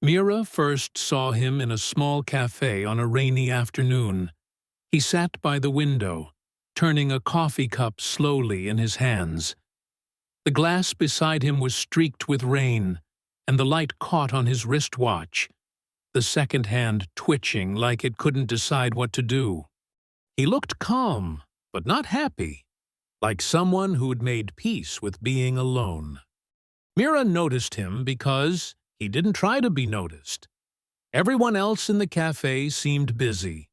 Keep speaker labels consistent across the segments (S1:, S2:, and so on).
S1: Mira first saw him in a small cafe on a rainy afternoon. He sat by the window, turning a coffee cup slowly in his hands. The glass beside him was streaked with rain, and the light caught on his wristwatch, the second hand twitching like it couldn't decide what to do. He looked calm, but not happy, like someone who'd made peace with being alone. Mira noticed him because he didn't try to be noticed. Everyone else in the cafe seemed busy,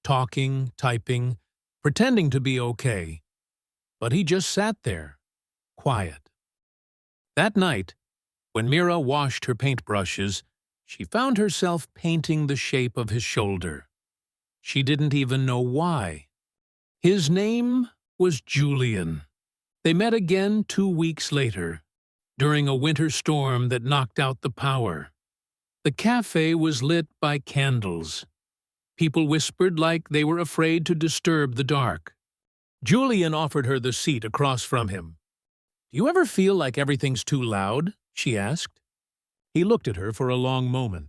S1: talking, typing, pretending to be okay. But he just sat there, quiet. That night, when Mira washed her paintbrushes, she found herself painting the shape of his shoulder. She didn't even know why. His name was Julian. They met again 2 weeks later, during a winter storm that knocked out the power. The cafe was lit by candles. People whispered like they were afraid to disturb the dark. Julian offered her the seat across from him. "Do you ever feel like everything's too loud?" she asked. He looked at her for a long moment.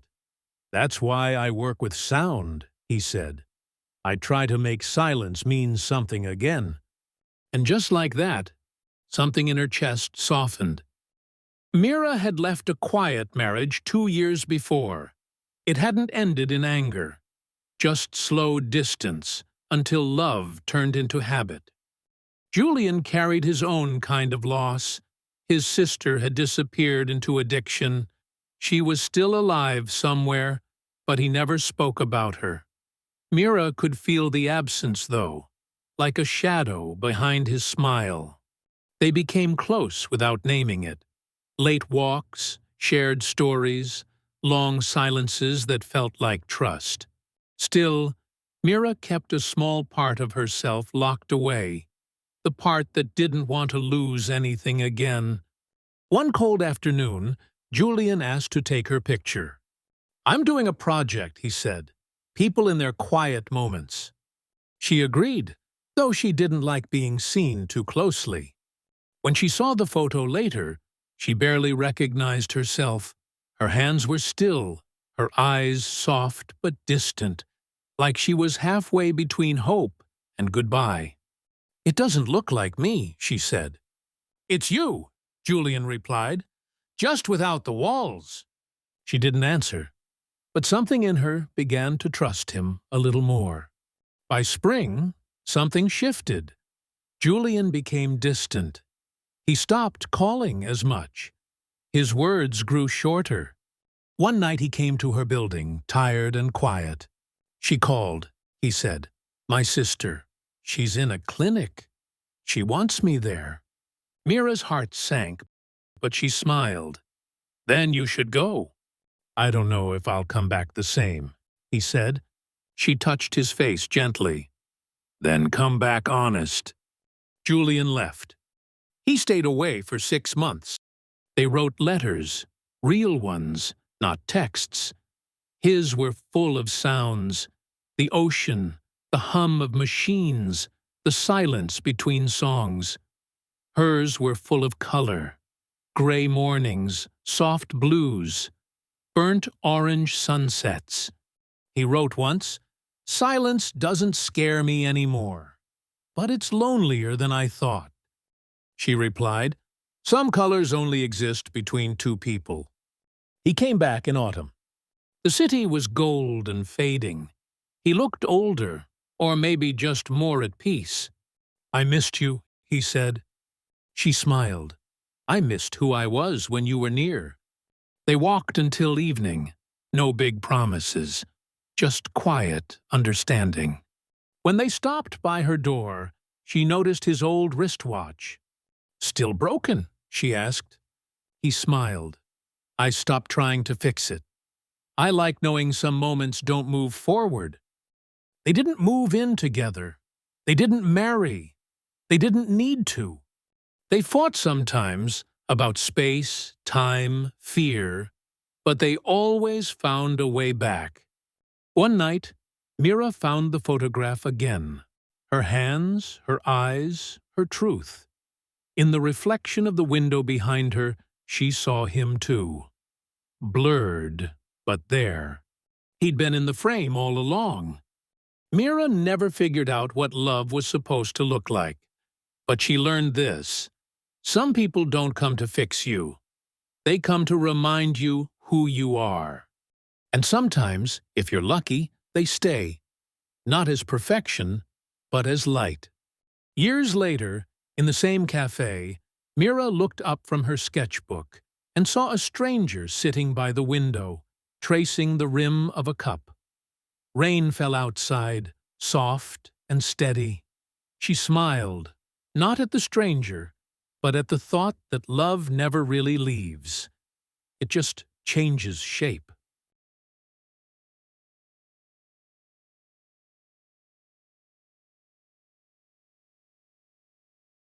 S1: "That's why I work with sound," he said. "I try to make silence mean something again." And just like that, something in her chest softened. Mira had left a quiet marriage 2 years before. It hadn't ended in anger, just slow distance until love turned into habit. Julian carried his own kind of loss. His sister had disappeared into addiction. She was still alive somewhere, but he never spoke about her. Mira could feel the absence, though, like a shadow behind his smile. They became close without naming it. Late walks, shared stories, long silences that felt like trust. Still, Mira kept a small part of herself locked away, the part that didn't want to lose anything again. One cold afternoon, Julian asked to take her picture. "I'm doing a project," he said. "People in their quiet moments." She agreed, though she didn't like being seen too closely. When she saw the photo later, she barely recognized herself. Her hands were still, her eyes soft but distant, like she was halfway between hope and goodbye. "It doesn't look like me," she said. "It's you," Julian replied, "just without the walls." She didn't answer, but something in her began to trust him a little more. By spring, something shifted. Julian became distant. He stopped calling as much. His words grew shorter. One night he came to her building, tired and quiet. "She called," he said. "My sister. She's in a clinic. She wants me there." Mira's heart sank, but she smiled. "Then you should go." "I don't know if I'll come back the same," he said. She touched his face gently. "Then come back honest." Julian left. He stayed away for 6 months. They wrote letters, real ones, not texts. His were full of sounds, the ocean, the hum of machines, the silence between songs. Hers were full of color, gray mornings, soft blues, burnt orange sunsets. He wrote once, "Silence doesn't scare me anymore, but it's lonelier than I thought." She replied, "Some colors only exist between two people." He came back in autumn. The city was gold and fading. He looked older, or maybe just more at peace. "I missed you," he said. She smiled. "I missed who I was when you were near." They walked until evening. No big promises, just quiet understanding. When they stopped by her door, she noticed his old wristwatch. "Still broken?" she asked. He smiled. "I stopped trying to fix it. I like knowing some moments don't move forward." They didn't move in together. They didn't marry. They didn't need to. They fought sometimes about space, time, fear, but they always found a way back. One night, Mira found the photograph again. Her hands, her eyes, her truth. In the reflection of the window behind her, she saw him too. Blurred, But there, he'd been in the frame all along. Mira never figured out what love was supposed to look like. But she learned this. Some people don't come to fix you. They come to remind you who you are. And sometimes, if you're lucky, they stay. Not as perfection, but as light. Years later, in the same cafe, Mira looked up from her sketchbook and saw a stranger sitting by the window, tracing the rim of a cup. Rain fell outside, soft and steady. She smiled, not at the stranger, but at the thought that love never really leaves. It just changes shape.